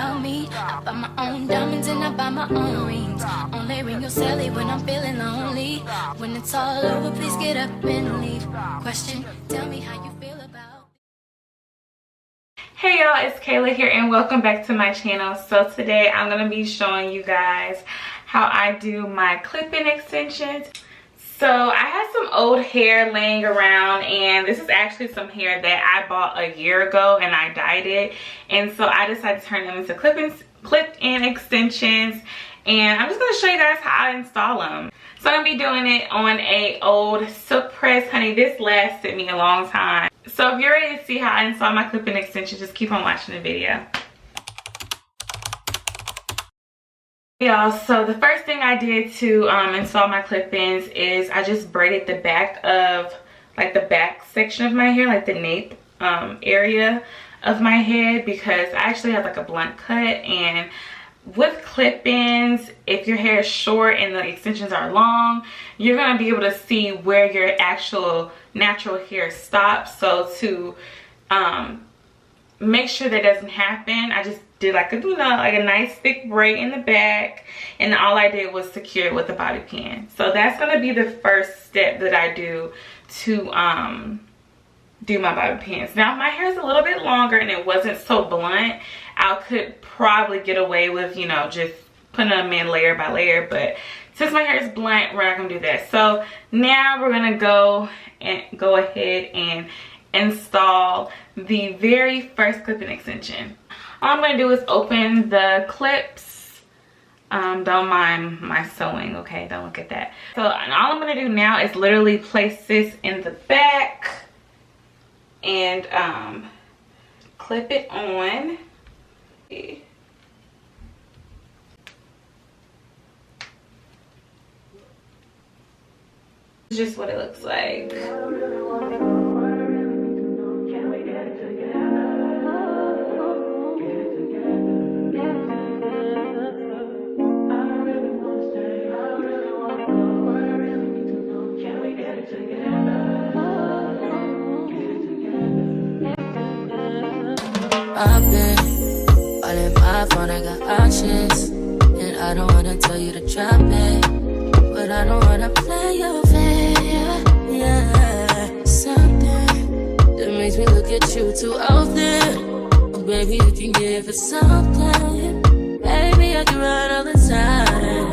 about me. I buy my own diamonds and I buy my own rings. Only ring your celly when I'm feeling lonely. When it's all over, please get up and leave. Question, tell me how you feel about. Hey y'all, it's Kayla here and welcome back to my channel. So today I'm going to be showing you guys how I do my clip-in extensions. So I had some old hair laying around, and this is actually some hair that I bought a year ago and I dyed it, and so I decided to turn them into clip-in extensions, and I'm just going to show you guys how I install them. So I'm going to be doing it on a old silk press. Honey, this lasted me a long time. So if you're ready to see how I install my clip-in extensions, just keep on watching the video. Y'all, so the first thing I did to install my clip-ins is I just braided the back of, like the back section of my hair, like the nape area of my head, because I actually have like a blunt cut, and with clip-ins, if your hair is short and the extensions are long, you're going to be able to see where your actual natural hair stops. So to make sure that doesn't happen, I just did like a, like a nice thick braid in the back, and all I did was secure it with a bobby pin. So that's going to be the first step that I do to do my bobby pins. Now if my hair is a little bit longer and it wasn't so blunt, I could probably get away with, you know, just putting them in layer by layer, but since my hair is blunt, we're not gonna do that. So now we're gonna go ahead and install the very first clip-in extension. All I'm gonna do is open the clips. Don't mind my sewing, okay? Don't look at that. So all I'm gonna do now is literally place this in the back and clip it on. This is just what it looks like. I've been all in my phone, I got options, and I don't wanna tell you to drop it, but I don't wanna play your fair. Yeah, something that makes me look at you too often. Oh, baby, you can give it something. Baby, I can run all the time.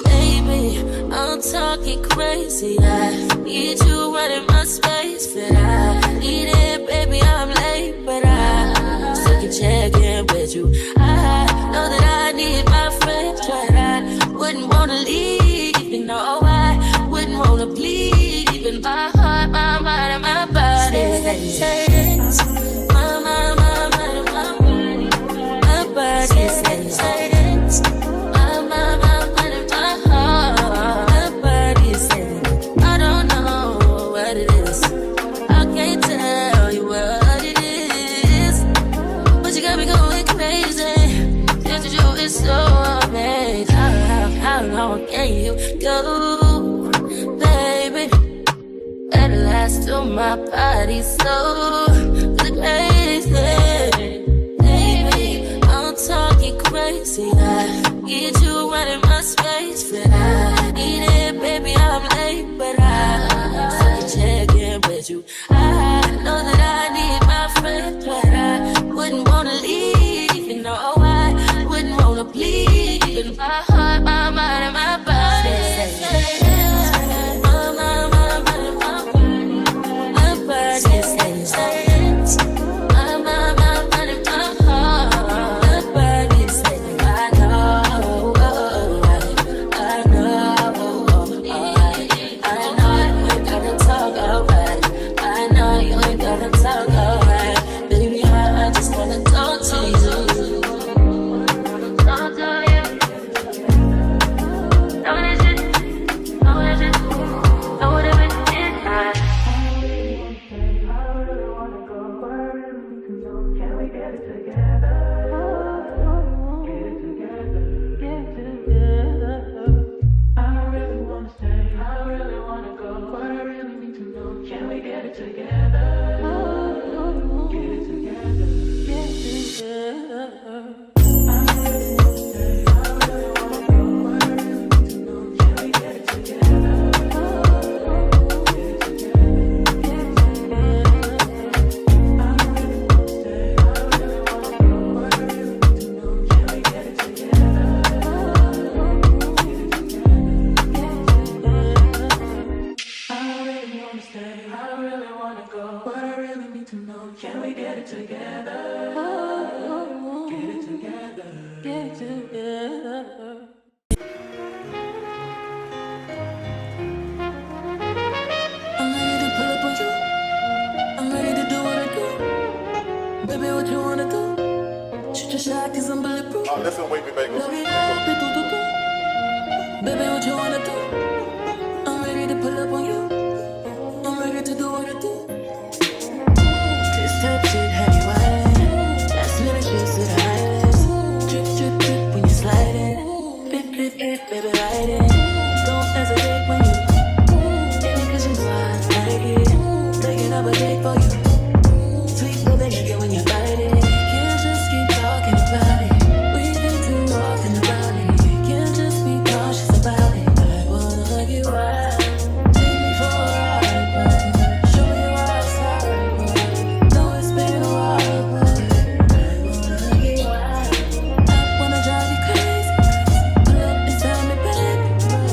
Baby, I'm talking crazy. I need you running my space, but I need it, baby. I'm late, but I still can check in with you. I know that I need my friends, but I wouldn't wanna leave. You know, I wouldn't wanna bleed. Even my heart, my mind, and my body. Say it. My mind, and my body. My body says it. Can you go, baby? At last, till my body so crazy. Baby, I'm talking crazy. I need you running my space, but I need it, baby. I'm late, but I still can check in with you. I know that I need my friend, but I wouldn't wanna leave. You know, I wouldn't wanna bleed. Even my heart, my mind, and my body. Listen, wait, baby. Baby, what you wanna do? I'm ready to pull up on you. I'm ready to do what I do. This type shit have you wildin'. Last minute shit to the highest. Drip, drip, drip when you sliding. Drip, drip, drip, baby, ride it. Don't hesitate when you hit me 'cause you know I like it. Taking up a date for you. Sweet baby, like it when you bite it. Can't just keep talking about it. We think too often about it. Can't just be cautious about it. I wanna get wild. Take me for a ride, boy. Show me your outside, boy. Know it's been a while, boy. I wanna get wild. I wanna drive you crazy. Pull up and sound me back.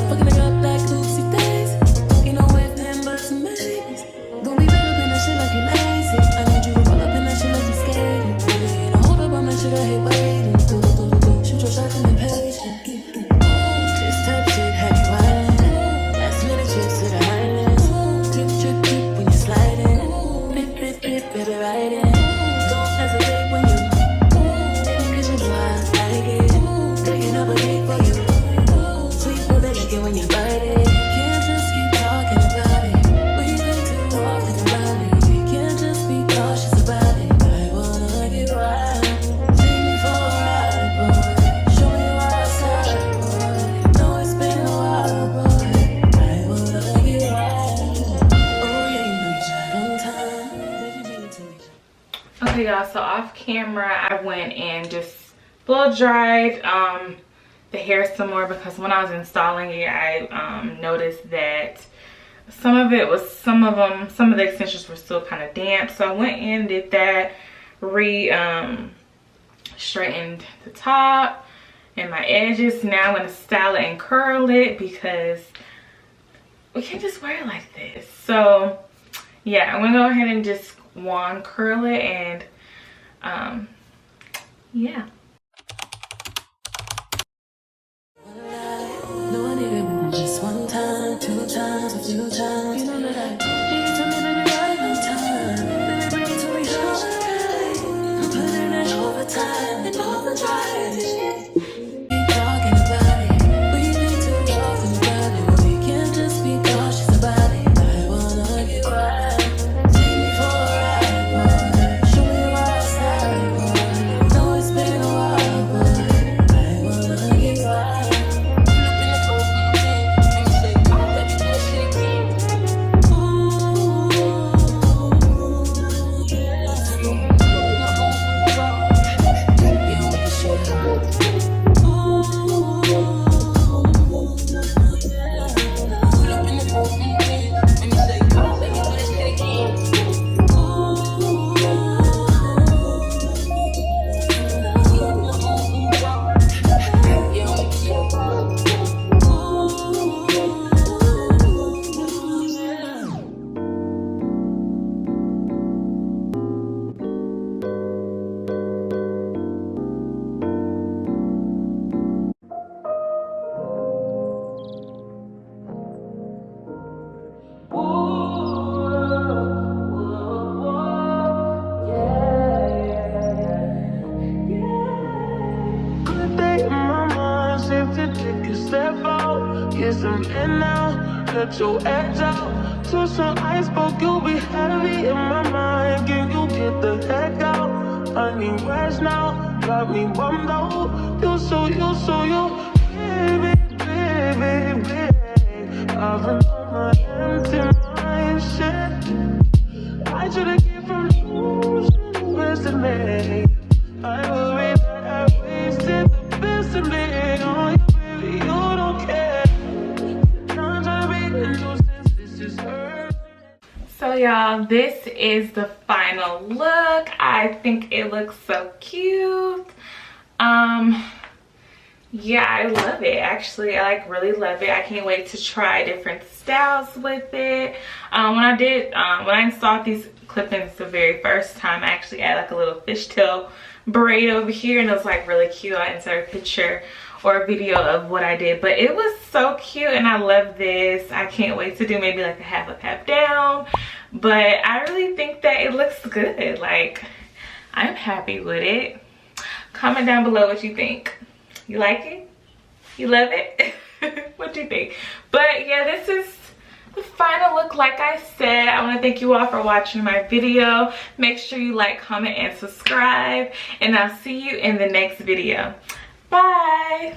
Fucking it up like oopsie days. Ain't no way then but some maybes. Don't be caught up in that shit like you lazy. I need you to roll up in that shit like you skating. Ain't hold up on that shit, I hate waiting. Shoot your shot and be patient. This type shit have you wildin'. Last minute trips to the highlands. Drip, drip, drip when you sliding. Drip, drip, drip, baby, riding. Don't hesitate when you hit me 'cause you know I like it. Taking up a date for you. Sweet baby, like it when you bite it. Can't just keep talking about it. We think too often about it. Can't just be cautious about it. I wanna get wild. Take me for a ride, boy. Show me your outside, boy. Know it's been a while, boy. I wanna get wild. Oh yeah, you know you tried on time. Baby, bring it to me. Okay, y'all, so off camera I went and just blow dried the hair some more, because when I was installing it I noticed that some of the extensions were still kind of damp. So I went in and did that, straightened the top and my edges. Now I'm going to style it and curl it, because we can't just wear it like this. So yeah, I'm going to go ahead and just wand curl it, and yeah. No, I need it just one time, 2 times, a few times. You know that I need to me, baby, right on time. Baby, bring it to me, alright. I'm putting in overtime and overdrive. Keep talking about it. We think too often about it. We can't just be cautious about it. I wanna get wild. Take me for a ride, boy. Show me your outside, boy. Know it's been a while, boy. I wanna get wild. Let your edge out to some iceberg. You'll be heavy in my mind. Can you get the heck out? I need rest now. Got me bummed out. You so baby, baby, baby. I've been on my empty mind shit. I should've came from losing yesterday. I y'all, this is the final look. I think it looks so cute. Yeah, I love it. Actually, I like really love it. I can't wait to try different styles with it. When I installed these clip-ins the very first time, I actually added like a little fishtail braid over here, and it was like really cute. I inserted a picture or a video of what I did, but it was so cute and I love this. I can't wait to do maybe like a half up, half down, but I really think that it looks good. Like, I'm happy with it. Comment down below what you think. You like it? You love it? What do you think? But yeah, this is the final look. Like I said, I want to thank you all for watching my video. Make sure you like, comment, and subscribe, and I'll see you in the next video. Bye.